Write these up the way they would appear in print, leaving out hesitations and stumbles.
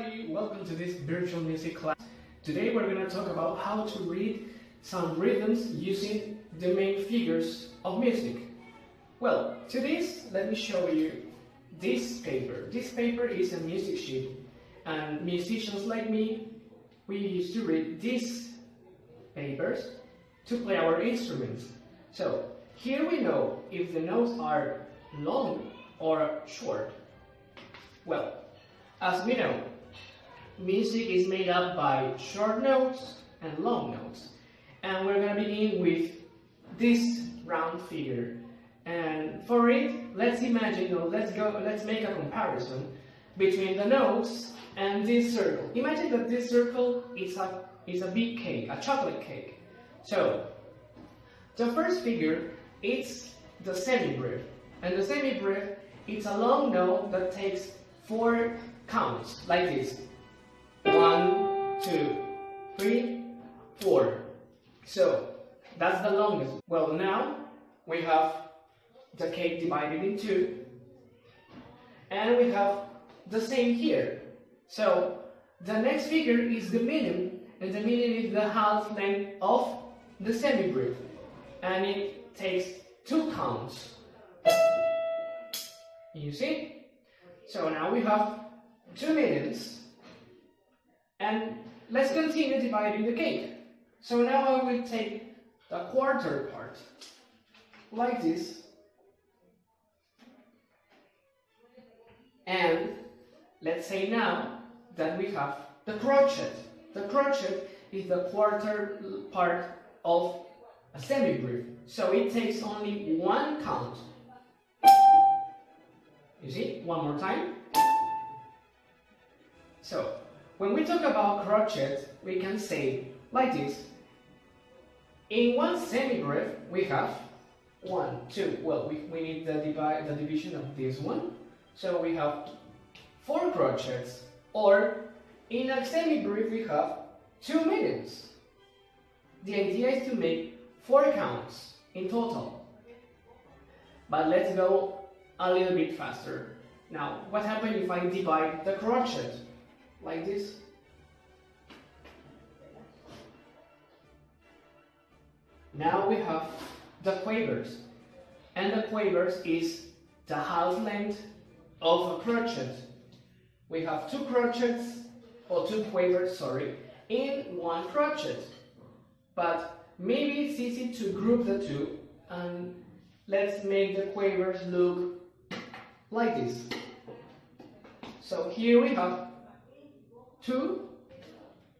everybody, welcome to this virtual music class. Today we're going to talk about how to read some rhythms using the main figures of music. Well, to this, let me show you this paper. This paper is a music sheet, and musicians like me, we used to read these papers to play our instruments. So, here we know if the notes are long or short. Well, as we know, music is made up by short notes and long notes. And we're going to begin with this round figure. And for it, let's imagine, or let's make a comparison between the notes and this circle. Imagine that this circle is a big cake, a chocolate cake. So, the first figure is the semibreve. And the semibreve, it's a long note that takes 4 counts, like this. 1, 2, 3, 4. So, that's the longest. Well, now we have the cake divided in 2. And we have the same here. So, the next figure is the minim, and the minim is the half length of the semibreve. And it takes 2 counts. You see? So now we have 2 minims, and let's continue dividing the cake. So now I will take the quarter part, like this, and let's say now that we have the crotchet. The crotchet is the quarter part of a semibreve, so it takes only 1 count. You see? One more time. So, when we talk about crotchet, we can say like this. In one semibreve, we have 1, 2. Well, we need the division of this one. So we have 4 crotchets. Or, in a semibreve, we have 2 minims. The idea is to make 4 counts in total. But let's go a little bit faster. Now, what happens if I divide the crotchet like this? Now we have the quavers, and the quavers is the half length of a crotchet. We have 2 crochets, or 2 quavers, sorry, in 1 crotchet. But maybe it's easy to group the 2, and let's make the quavers look like this. So here we have 2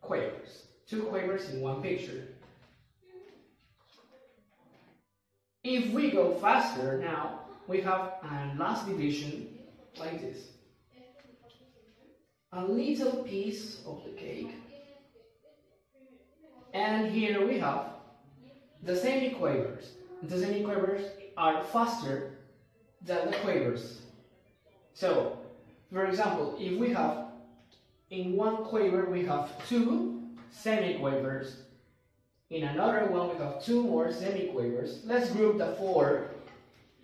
quavers. 2 quavers in 1 picture. If we go faster now, we have a last division like this. A little piece of the cake. And here we have the semiquavers. The semiquavers are faster than the quavers. So, for example, if we have in 1 quaver we have 2 semiquavers, in another one we have 2 more semiquavers. Let's group the 4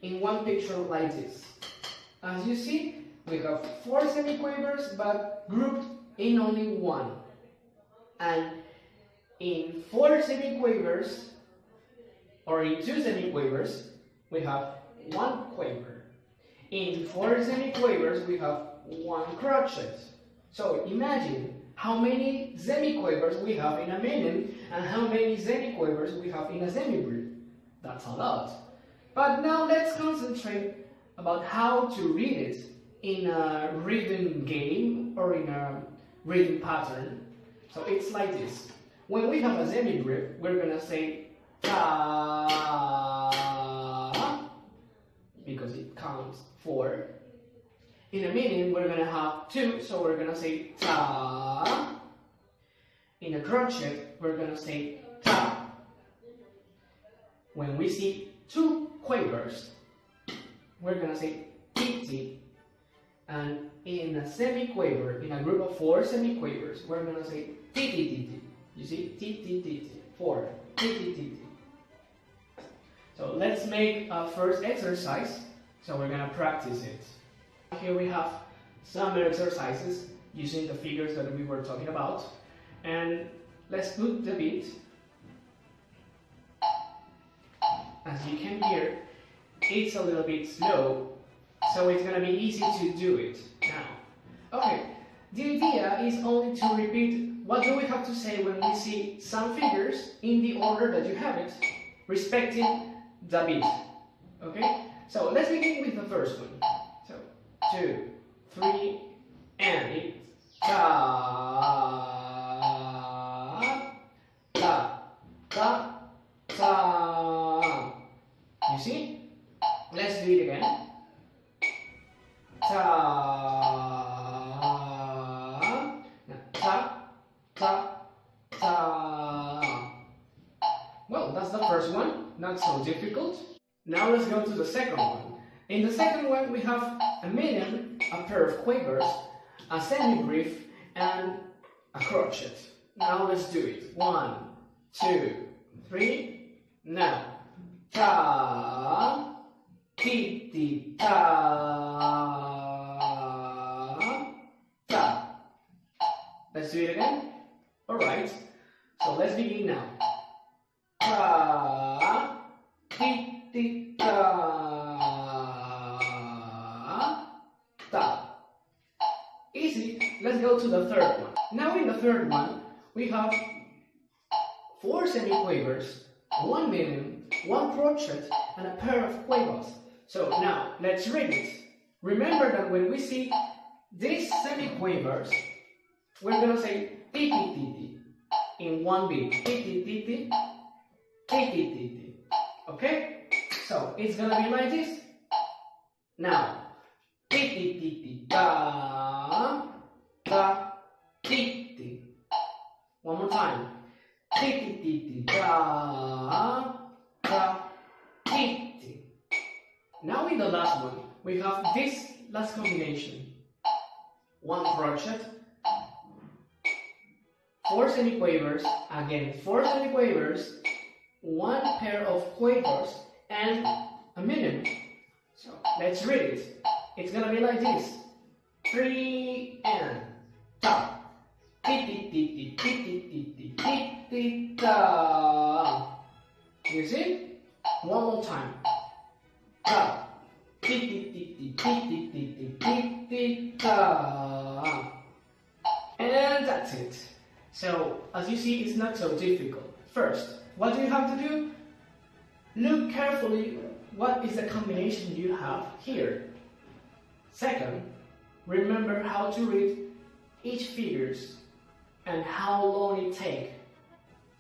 in 1 picture like this. As you see, we have 4 semiquavers, but grouped in only 1. And in 4 semiquavers, or in 2 semiquavers, we have 1 quaver. In 4 semiquavers, we have 1 crotchet. So imagine how many semiquavers we have in a minim and how many semiquavers we have in a semibreve. That's a lot. But now let's concentrate about how to read it in a rhythm game or in a rhythm pattern. So it's like this. When we have a semibreve, we're gonna say ta, because it counts 4. In a minim, we're gonna have 2, so we're gonna say ta. In a crotchet, we're gonna say ta. When we see 2 quavers, we're gonna say ti ti. And in a semiquaver, in a group of 4 semiquavers, we're gonna say ti ti ti ti. You see, ti ti ti ti. 4. Ti ti ti ti. So let's make a first exercise. So we're gonna practice it. Here we have some exercises. using the figures that we were talking about. And let's put the beat. As you can hear, it's a little bit slow, so it's gonna be easy to do it now. Okay, the idea is only to repeat what do we have to say when we see some figures in the order that you have it, respecting the beat. Okay, so let's begin with the first one. So 2, 3, and it's ta ta ta ta. You see? Let's do it again. Ta ta ta ta. Well, that's the first one. Not so difficult. Now let's go to the second one. In the second one, we have a Minim, a pair of Quavers, a Semibreve, and a Crotchet. Now let's do it. 1, 2, 3. Now, ta, ti, ti, ta, ta. Let's do it again. All right. So let's begin now. Ta, ti, ti, ta, ta. Easy. Let's go to the third one. Now in the third one, we have 4 semiquavers, 1 minim, 1 crochet, and a pair of quavers. So now let's read it. Remember that when we see these semiquavers, we're gonna say ti ti ti ti in one beat. Ti ti ti ti, ti ti ti ti. Okay? So it's gonna be like this. Now, ti ti ti ti ta ta ti ti. One more time. Ti ti ti ti ta ta ti ti. Now in the last one, we have this last combination. 1 crochet, 4 semiquavers, again 4 semiquavers, 1 pair of quavers, and a minim. So let's read it. It's gonna be like this. 3 and ta. Ti ti ti ti ti ti ti ti ti ta. You see? One more time. Ta. Ti ti ti ti ti ti ti ti ti ta. And that's it. So as you see, it's not so difficult. First, what do you have to do? Look carefully what is the combination you have here. Second, remember how to read each figures and how long it takes.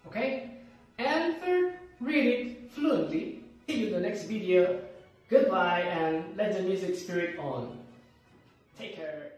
Okay? And third, read it fluently. See you in the next video. Goodbye and let the music spirit on. Take care.